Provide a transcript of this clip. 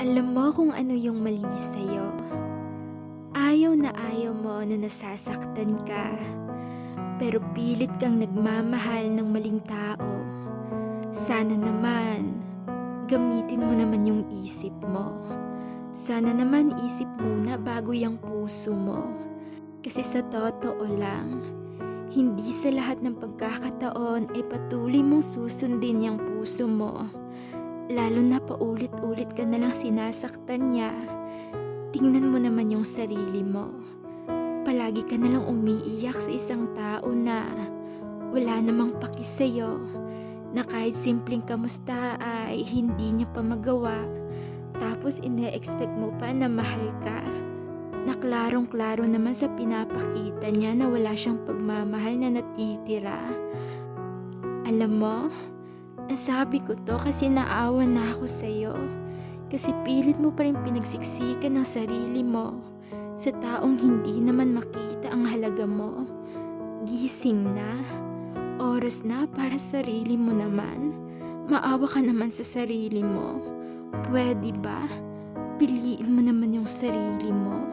Alam mo kung ano yung mali sa'yo. Ayaw na ayaw mo na nasasaktan ka, pero pilit kang nagmamahal ng maling tao. Sana naman, gamitin mo naman yung isip mo. Sana naman isip muna bago yung puso mo. Kasi sa totoo lang, hindi sa lahat ng pagkakataon ay patuloy mong susundin yung puso mo. Lalo na paulit-ulit ka nalang sinasaktan niya. Tingnan mo naman yung sarili mo. Palagi ka nalang umiiyak sa isang tao na wala namang paki sa'yo, na kahit simpleng kamusta ay hindi niya pa magawa. Tapos ine-expect mo pa na mahal ka, na klarong-klaro naman sa pinapakita niya na wala siyang pagmamahal na natitira. Alam mo, nasabi ko to kasi naawa na ako sa'yo. Kasi pilit mo pa rin pinagsiksikan ng sarili mo sa taong hindi naman makita ang halaga mo. Gising na. Oras na para sa sarili mo naman. Maawa ka naman sa sarili mo. Pwede ba? Piliin mo naman yung sarili mo.